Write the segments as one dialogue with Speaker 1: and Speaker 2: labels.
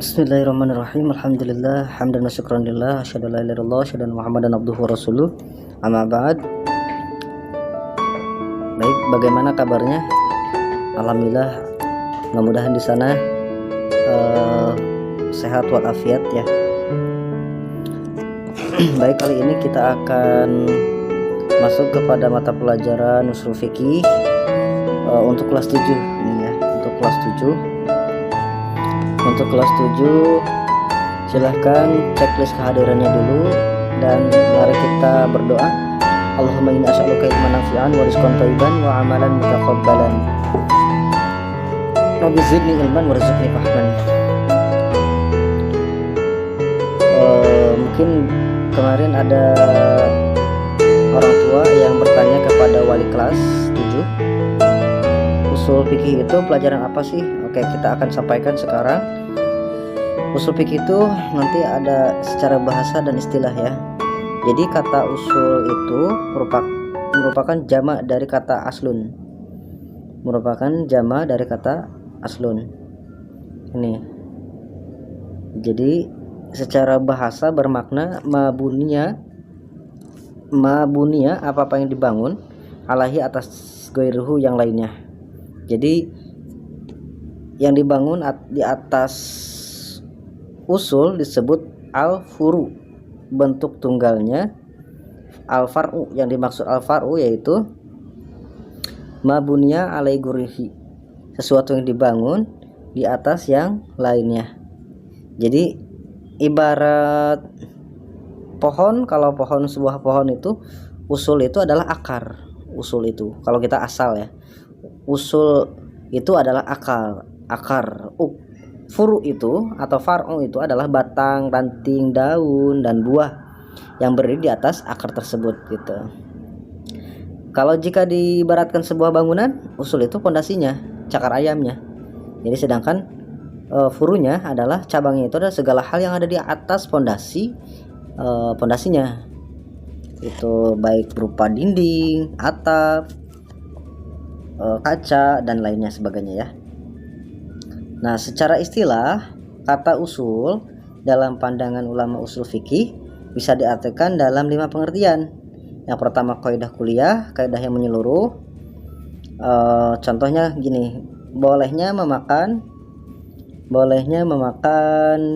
Speaker 1: Bismillahirrahmanirrahim. Alhamdulillah, hamdan wa syukran lillah, asyhadu an la ilaha illallah, asyhadu anna Muhammadan abduhu wa rasuluh. Amma ba'd. Baik, bagaimana kabarnya? Alhamdulillah, mudah-mudahan di sana sehat walafiat ya. Baik, kali ini kita akan masuk kepada mata pelajaran ushul fikih untuk kelas 7 ini ya, untuk kelas 7. Untuk kelas 7 silahkan checklist kehadirannya dulu dan mari kita berdoa. Allahumma inni as'aluka ilman nafi'an wa rizqan thayyiban wa amalan mutaqabbalan. Rabbi zidni ilman warzuqni fahman. Mungkin kemarin ada orang tua yang bertanya kepada wali kelas 7, usul fikih itu pelajaran apa sih? Oke, kita akan sampaikan sekarang. Usul fikih itu nanti ada secara bahasa dan istilah ya. Jadi kata usul itu merupakan jamak dari kata aslun. Merupakan jamak dari kata aslun. Ini. Jadi secara bahasa bermakna mabuniya apa-apa yang dibangun alahi atas ghairuhu yang lainnya. Jadi yang dibangun di atas usul disebut al-furu, bentuk tunggalnya. Al-far'u, yang dimaksud al-far'u yaitu mabuniya alai gurihi, sesuatu yang dibangun di atas yang lainnya. Jadi ibarat pohon, kalau sebuah pohon itu usul itu adalah akar. Usul itu kalau kita asal ya, usul itu adalah akar. Furu itu atau far'u itu adalah batang, ranting, daun dan buah yang berdiri di atas akar tersebut gitu. Kalau jika diibaratkan sebuah bangunan, usul itu pondasinya, cakar ayamnya. Jadi sedangkan furunya adalah cabangnya, itu adalah segala hal yang ada di atas pondasinya. Itu baik berupa dinding, atap, kaca dan lainnya sebagainya ya. Nah, secara istilah kata usul dalam pandangan ulama usul fikih bisa diartikan dalam 5 pengertian. Yang pertama kaidah kuliah, kaidah yang menyeluruh. Contohnya gini, bolehnya memakan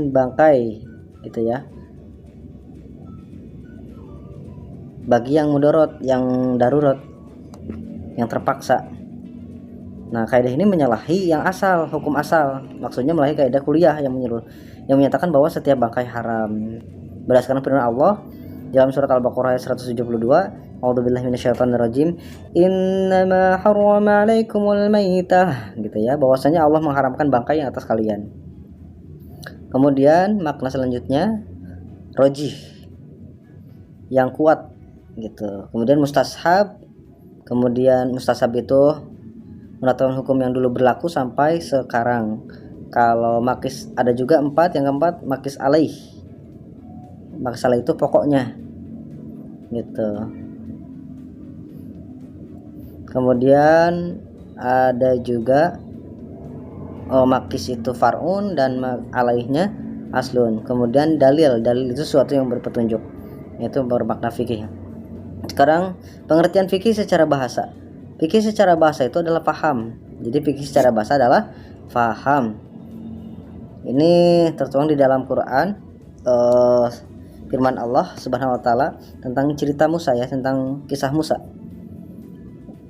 Speaker 1: bangkai gitu ya. Bagi yang mudarat, yang darurat, yang terpaksa. Nah, kaidah ini menyalahi yang asal, hukum asal. Maksudnya menyalahi kaidah kuliah yang menyeluruh, yang menyatakan bahwa setiap bangkai haram. Berdasarkan firman Allah dalam surat Al-Baqarah ayat 172, A'udzubillahi minasyaitonirrajim, innama harrama 'alaikumul maitah, gitu ya, bahwasanya Allah mengharamkan bangkai yang atas kalian. Kemudian makna selanjutnya rojih, yang kuat gitu. Kemudian mustashab itu menetapkan hukum yang dulu berlaku sampai sekarang. Kalau makis ada juga 4, yang keempat makis alaih. Makis alaih itu pokoknya gitu. Kemudian ada juga makis itu far'un dan alaihnya aslun. Kemudian dalil itu sesuatu yang berpetunjuk, itu bermakna fikih. Sekarang pengertian fikih secara bahasa. Fikih secara bahasa itu adalah paham. Jadi fikih secara bahasa adalah paham. Ini tertuang di dalam Quran, firman Allah Subhanahu wa taala tentang cerita Musa ya, tentang kisah Musa.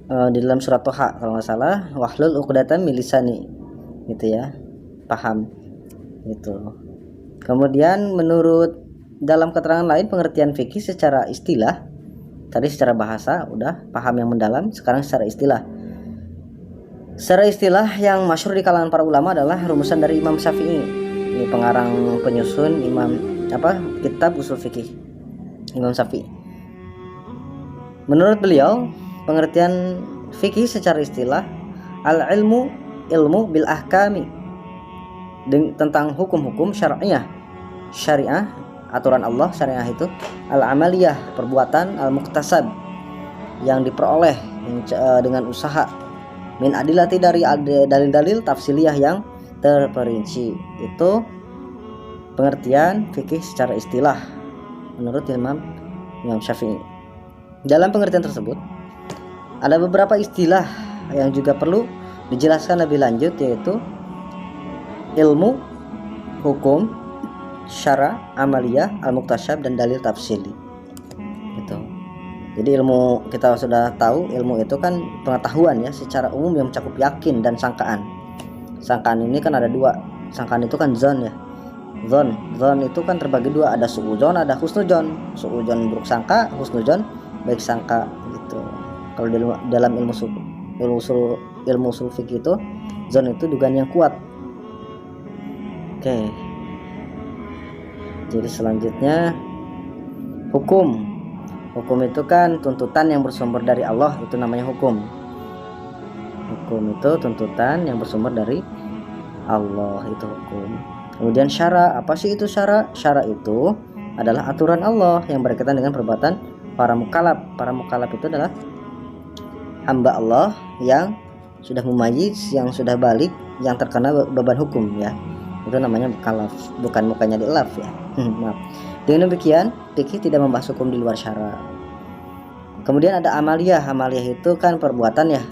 Speaker 1: Di dalam surat Toha kalau nggak salah, wahlul uqdatam min lisani gitu ya. Paham gitu. Kemudian menurut dalam keterangan lain pengertian fikih secara istilah, tadi secara bahasa udah paham yang mendalam, sekarang secara istilah. Secara istilah yang masyhur di kalangan para ulama adalah rumusan dari Imam Syafi'i. Ini pengarang penyusun kitab usul fikih, Imam Syafi'i. Menurut beliau, pengertian fikih secara istilah ilmu bil ahkami, tentang hukum-hukum syariah, aturan Allah, syariah itu al-amaliyah, perbuatan, al-muktasab, yang diperoleh dengan usaha, min adilati, dari dalil-dalil tafsiliyah yang terperinci. Itu pengertian fikih secara istilah menurut Imam Syafi'i. Dalam pengertian tersebut ada beberapa istilah yang juga perlu dijelaskan lebih lanjut, yaitu ilmu, hukum, syara, amaliyah, al-muktasyab, dan dalil tafsili. Gitu. Jadi ilmu, kita sudah tahu ilmu itu kan pengetahuan ya secara umum yang mencakup yakin dan sangkaan. Sangkaan ini kan ada dua. Sangkaan itu kan zon ya. Zon itu kan terbagi dua, ada su'udzon, ada husnudzon. Su'udzon buruk sangka, husnudzon baik sangka gitu. Kalau dalam ilmu usul fikih itu zon itu dugaan yang kuat. Oke. Jadi selanjutnya hukum. Hukum itu kan tuntutan yang bersumber dari Allah, itu namanya hukum. Hukum itu tuntutan yang bersumber dari Allah, itu hukum. Kemudian syara, apa sih itu syara? Syara itu adalah aturan Allah yang berkaitan dengan perbuatan para mukallaf. Para mukallaf itu adalah hamba Allah yang sudah mumayyiz, yang sudah balik, yang terkena beban hukum ya. Itu namanya mukallaf, bukan mukanya di elaf ya. Maaf. Dengan demikian, fikih tidak membahas hukum di luar syara. Kemudian ada amaliyah. Amaliyah itu kan perbuatan ya,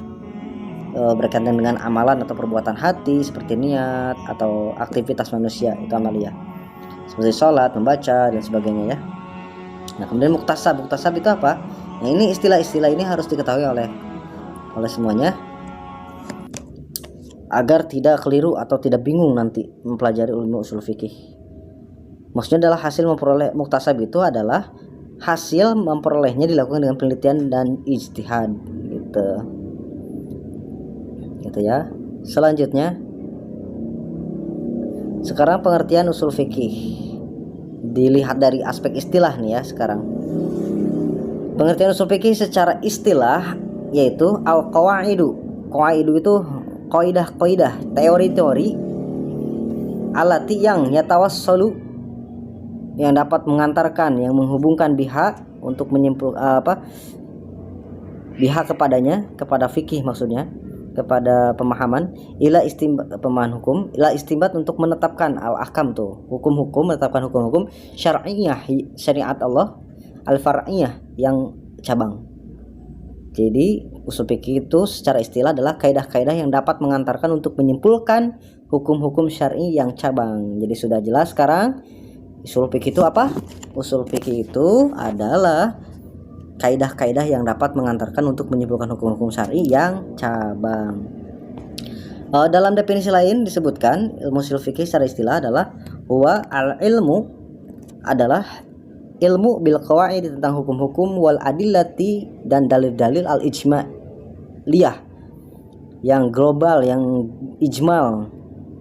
Speaker 1: berkaitan dengan amalan atau perbuatan hati seperti niat atau aktivitas manusia, itu amaliyah. Seperti sholat, membaca dan sebagainya ya. Nah, kemudian muktasab. Muktasab itu apa? Nah, ini istilah-istilah ini harus diketahui oleh semuanya agar tidak keliru atau tidak bingung nanti mempelajari ilmu usul fikih. Maksudnya adalah hasil memperoleh muktasab itu adalah hasil memperolehnya dilakukan dengan penelitian dan ijtihad gitu ya. Selanjutnya sekarang pengertian usul fikih dilihat dari aspek istilah nih ya. Sekarang pengertian usul fikih secara istilah yaitu al-qawaidu. Qawaidu itu kaidah, teori-teori alati yang yatawassalu, yang dapat mengantarkan, yang menghubungkan biha untuk menyimpul biha kepadanya, kepada fikih maksudnya, kepada pemahaman, pemahaman hukum, ila istimbat untuk menetapkan al-ahkam tuh, hukum-hukum, menetapkan hukum-hukum syar'iyah, syariat Allah, al-far'iyah yang cabang. Jadi usul fikih itu secara istilah adalah kaidah-kaidah yang dapat mengantarkan untuk menyimpulkan hukum-hukum syar'i yang cabang. Jadi sudah jelas sekarang usul fikih itu apa? Usul fikih itu adalah kaidah-kaidah yang dapat mengantarkan untuk menyimpulkan hukum-hukum syar'i yang cabang. Dalam definisi lain disebutkan ilmu usul fikih secara istilah adalah huwa al-ilmu, adalah ilmu bil qawaid tentang hukum-hukum wal adillati dan dalil-dalil al-ijmaliyah yang global, yang ijmal,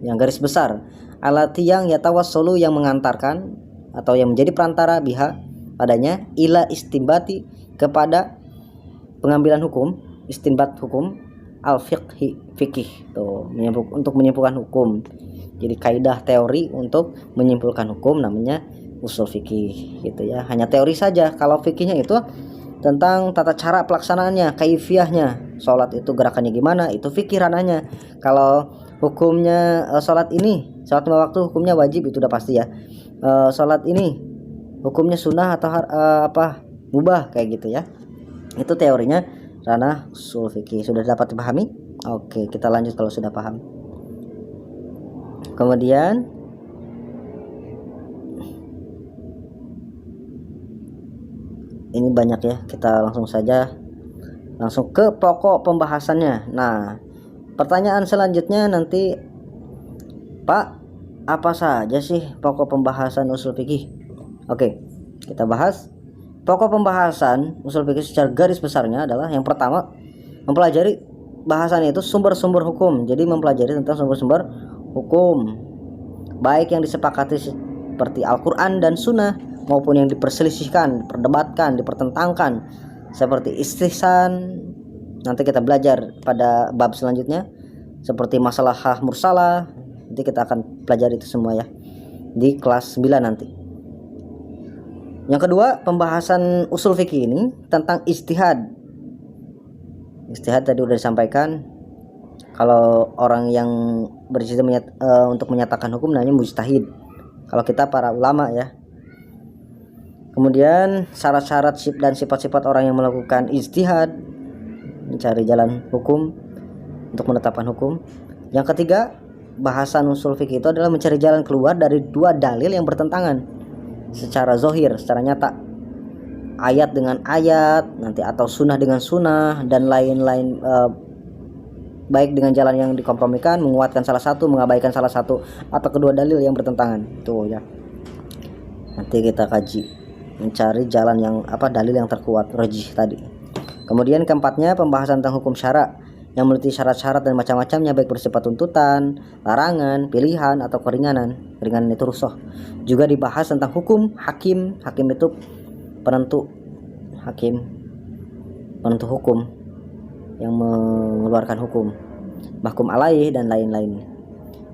Speaker 1: yang garis besar, alati yang yatawassalu yang mengantarkan atau yang menjadi perantara biha padanya ila istimbati kepada pengambilan hukum, istimbat hukum, al fikih tuh, untuk menyimpulkan hukum. Jadi kaidah teori untuk menyimpulkan hukum namanya usul fikih gitu ya. Hanya teori saja. Kalau fikihnya itu tentang tata cara pelaksanaannya, kaifiyahnya. Salat itu gerakannya gimana, itu fikih ranahnya. Kalau hukumnya salat ini, salat 5 waktu hukumnya wajib, itu udah pasti ya. Salat ini hukumnya sunnah atau mubah kayak gitu ya. Itu teorinya ranah usul fikih. Sudah dapat dipahami? Oke, kita lanjut kalau sudah paham. Kemudian ini banyak ya, kita langsung ke pokok pembahasannya. Nah, pertanyaan selanjutnya nanti, Pak, apa saja sih pokok pembahasan usul fikih? Oke, kita bahas. Pokok pembahasan usul fikih secara garis besarnya adalah yang pertama, mempelajari bahasannya itu sumber-sumber hukum. Jadi mempelajari tentang sumber-sumber hukum, baik yang disepakati seperti Al-Quran dan Sunnah, maupun yang diperselisihkan, diperdebatkan, dipertentangkan seperti istihsan. Nanti kita belajar pada bab selanjutnya seperti masalah mursalah. Nanti kita akan pelajari itu semua ya di kelas 9 nanti. Yang kedua, pembahasan usul fikih ini tentang ijtihad. Ijtihad tadi udah disampaikan. Kalau orang yang berjihad untuk menyatakan hukum namanya mujtahid. kalau kita para ulama ya. Kemudian syarat-syarat dan sifat-sifat orang yang melakukan ijtihad, mencari jalan hukum untuk menetapkan hukum. Yang ketiga, bahasan usul fikih itu adalah mencari jalan keluar dari dua dalil yang bertentangan secara zohir, secara nyata, ayat dengan ayat nanti atau sunnah dengan sunnah dan lain-lain, baik dengan jalan yang dikompromikan, menguatkan salah satu, mengabaikan salah satu, atau kedua dalil yang bertentangan. Tuh ya, nanti kita kaji, mencari jalan yang dalil yang terkuat, rajih tadi. Kemudian keempatnya, pembahasan tentang hukum syara yang memiliki syarat-syarat dan macam-macamnya, baik bersifat tuntutan, larangan, pilihan, atau keringanan. Keringanan itu rukhsah. Juga dibahas tentang hukum hakim. Hakim itu penentu, hakim penentu hukum yang mengeluarkan hukum, mahkum alaih dan lain-lain.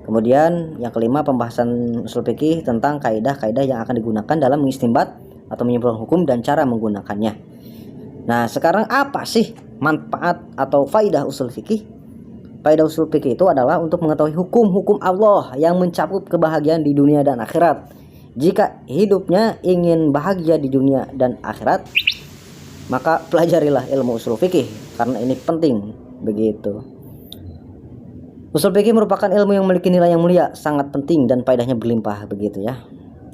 Speaker 1: Kemudian yang kelima, pembahasan usul fikih tentang kaidah-kaidah yang akan digunakan dalam mengistinbat atau menyimpulkan hukum dan cara menggunakannya. Nah, sekarang apa sih manfaat atau faidah usul fikih? Faidah usul fikih itu adalah untuk mengetahui hukum-hukum Allah yang mencakup kebahagiaan di dunia dan akhirat. Jika hidupnya ingin bahagia di dunia dan akhirat, maka pelajarilah ilmu usul fikih karena ini penting. Begitu. Usul fikih merupakan ilmu yang memiliki nilai yang mulia, sangat penting dan faedahnya berlimpah, begitu ya.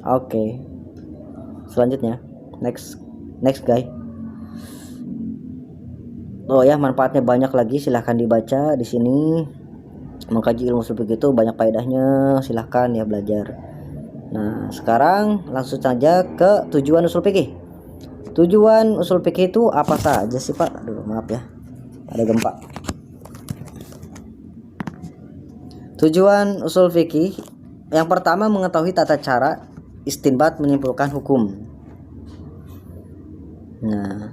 Speaker 1: Oke. Selanjutnya, next guy. Oh ya, manfaatnya banyak lagi, silahkan dibaca di sini. Mengkaji ilmu usul fikih itu banyak faedahnya, silahkan ya belajar. Nah, sekarang langsung saja ke tujuan usul fikih. Tujuan usul fikih itu apa saja sih, Pak? Aduh, maaf ya, ada gempa. Tujuan usul fikih yang pertama, mengetahui tata cara istinbat menyimpulkan hukum. Nah,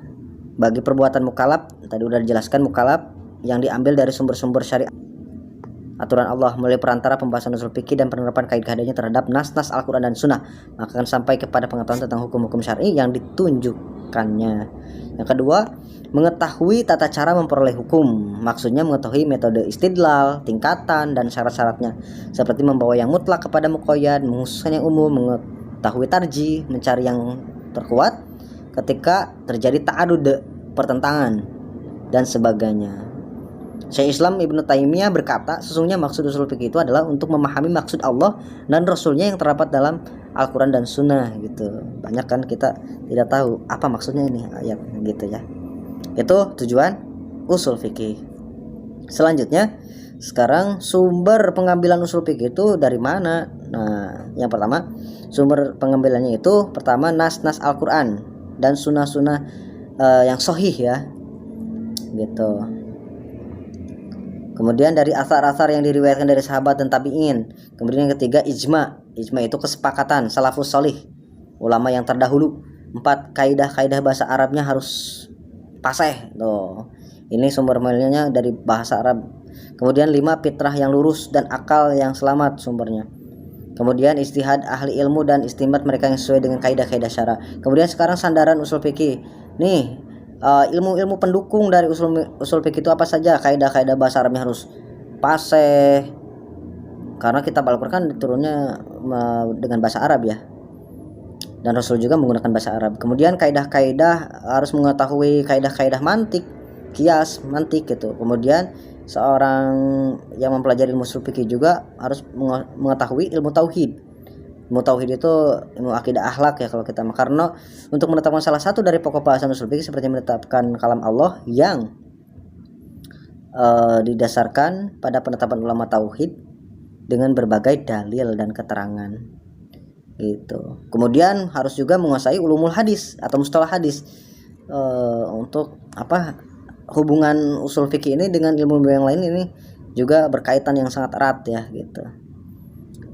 Speaker 1: bagi perbuatan mukallaf, tadi udah dijelaskan, mukallaf yang diambil dari sumber-sumber syariat, aturan Allah melalui perantara pembahasan usul fikih dan penerapan kaidah-kaidahnya terhadap nas-nas Al-Quran dan Sunnah, maka akan sampai kepada pengetahuan tentang hukum-hukum syar'i yang ditunjukkannya. Yang kedua, mengetahui tata cara memperoleh hukum, maksudnya mengetahui metode istidlal, tingkatan, dan syarat-syaratnya, seperti membawa yang mutlak kepada muqayyad, menghususkan yang umum, mengetahui tarjih, mencari yang terkuat ketika terjadi ta'adud, pertentangan, dan sebagainya. Syekh Islam Ibnu Taimiyah berkata, sesungguhnya maksud usul fikih itu adalah untuk memahami maksud Allah dan Rasulnya yang terdapat dalam Al-Quran dan Sunnah gitu. Banyak kan kita tidak tahu apa maksudnya ini ayat gitu ya. Itu tujuan usul fikih. Selanjutnya, sekarang sumber pengambilan usul fikih itu dari mana? Nah, yang pertama, sumber pengambilannya itu pertama nas-nas Al-Quran dan sunnah-sunnah yang sahih ya gitu. Kemudian dari asar-asar yang diriwayatkan dari sahabat dan tabi'in. Kemudian yang ketiga, ijma. Ijma itu kesepakatan salafus salih, ulama yang terdahulu. 4, kaidah-kaidah bahasa Arabnya harus fasih. Tuh. Ini sumber mulanya dari bahasa Arab. Kemudian 5, fitrah yang lurus dan akal yang selamat sumbernya. Kemudian istihad ahli ilmu dan istinbat mereka yang sesuai dengan kaidah-kaidah syara. Kemudian sekarang sandaran usul fikih. Nih, ilmu-ilmu pendukung dari usul fikih itu apa saja? Kaidah-kaidah bahasa Arabnya harus fasih, karena kitab Al-Qur'an diturunnya dengan bahasa Arab ya, dan Rasul juga menggunakan bahasa Arab. Kemudian kaidah-kaidah harus mengetahui kaidah-kaidah mantik, kias, mantik gitu. Kemudian seorang yang mempelajari ilmu usul fikih juga harus mengetahui ilmu tauhid. Ilmu tauhid itu ilmu akidah akhlak ya kalau kita, karena untuk menetapkan salah satu dari pokok bahasan usul fikih seperti menetapkan kalam Allah yang didasarkan pada penetapan ulama tauhid dengan berbagai dalil dan keterangan gitu. Kemudian harus juga menguasai ulumul hadis atau mustalah hadis. Untuk hubungan usul fikih ini dengan ilmu yang lain ini juga berkaitan yang sangat erat ya gitu.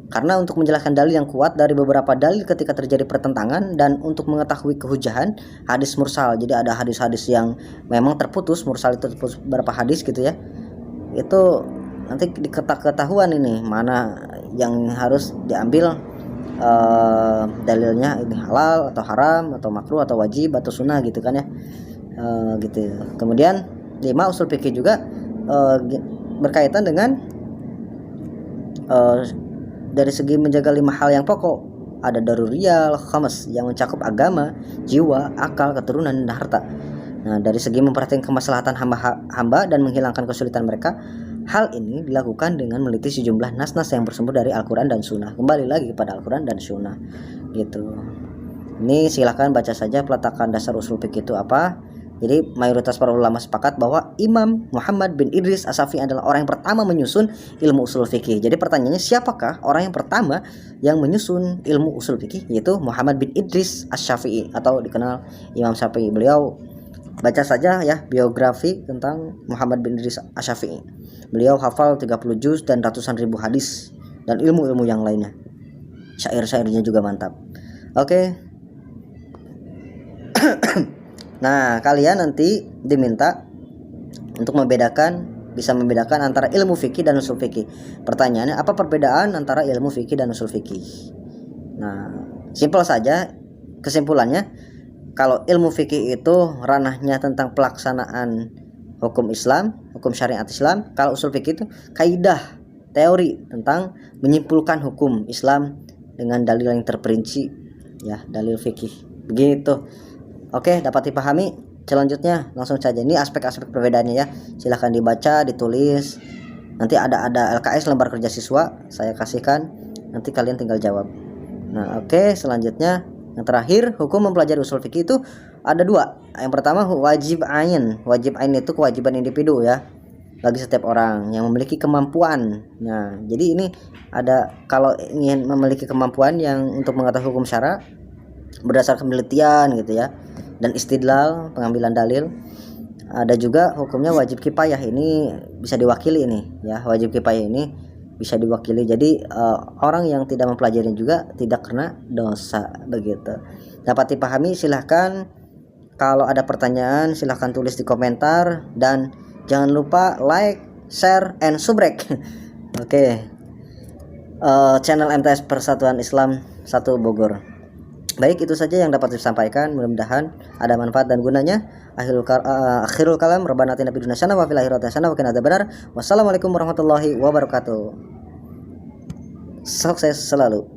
Speaker 1: Karena untuk menjelaskan dalil yang kuat dari beberapa dalil ketika terjadi pertentangan, dan untuk mengetahui kehujahan hadis mursal. Jadi ada hadis-hadis yang memang terputus, mursal itu terputus beberapa hadis gitu ya. Itu nanti diketahuan ini mana yang harus diambil dalilnya, ini halal atau haram atau makruh atau wajib atau sunnah gitu kan ya. Gitu. Kemudian 5, usul fikih juga berkaitan dengan dari segi menjaga 5 hal yang pokok, ada daruriyal khamas yang mencakup agama, jiwa, akal, keturunan, dan harta. Nah, dari segi memperhatikan kemaslahatan hamba dan menghilangkan kesulitan mereka, hal ini dilakukan dengan meneliti sejumlah nas-nas yang bersumber dari Al-Quran dan Sunnah. Kembali lagi kepada Al-Quran dan Sunnah gitu. Ini silahkan baca saja peletakan dasar usul fikih itu apa. Jadi mayoritas para ulama sepakat bahwa Imam Muhammad bin Idris Asy-Syafi'i adalah orang yang pertama menyusun ilmu usul fikih. Jadi pertanyaannya, siapakah orang yang pertama yang menyusun ilmu usul fikih? Yaitu Muhammad bin Idris Asy-Syafi'i atau dikenal Imam Syafi'i. Beliau, baca saja ya biografi tentang Muhammad bin Idris Asy-Syafi'i. Beliau hafal 30 juz dan ratusan ribu hadis dan ilmu-ilmu yang lainnya. Syair-syairnya juga mantap. Oke. Nah, kalian nanti diminta untuk bisa membedakan antara ilmu fikih dan usul fikih. Pertanyaannya, apa perbedaan antara ilmu fikih dan usul fikih? Nah, simpel saja kesimpulannya, kalau ilmu fikih itu ranahnya tentang pelaksanaan hukum Islam, hukum syariat Islam. Kalau usul fikih itu kaidah, teori tentang menyimpulkan hukum Islam dengan dalil yang terperinci, ya, dalil fikih. Begitu. Oke, dapat dipahami. Selanjutnya langsung saja, ini aspek-aspek perbedaannya ya. Silahkan dibaca, ditulis. Nanti ada LKS, lembar kerja siswa, saya kasihkan. Nanti kalian tinggal jawab. Nah, oke, selanjutnya yang terakhir, hukum mempelajari usul fikih itu ada 2. Yang pertama wajib ain. Wajib ain itu kewajiban individu ya, bagi setiap orang yang memiliki kemampuan. Nah, jadi ini ada, kalau ingin memiliki kemampuan yang untuk mengetahui hukum syara berdasarkan penelitian gitu ya, dan istidlal, pengambilan dalil. Ada juga hukumnya wajib kifayah, ini bisa diwakili ini ya, wajib kifayah ini bisa diwakili. Jadi orang yang tidak mempelajari juga tidak kena dosa begitu. Dapat dipahami? Silahkan, kalau ada pertanyaan silahkan tulis di komentar, dan jangan lupa like, share, and subrek. Oke. Channel MTS Persatuan Islam 1 Bogor. Baik, itu saja yang dapat disampaikan. Mudah-mudahan ada manfaat dan gunanya. Akhirul kalam, Rabbana atina fid dunya hasanah wa fil akhirati hasanah wa qina adzabannar. Wassalamualaikum warahmatullahi wabarakatuh. Sukses selalu.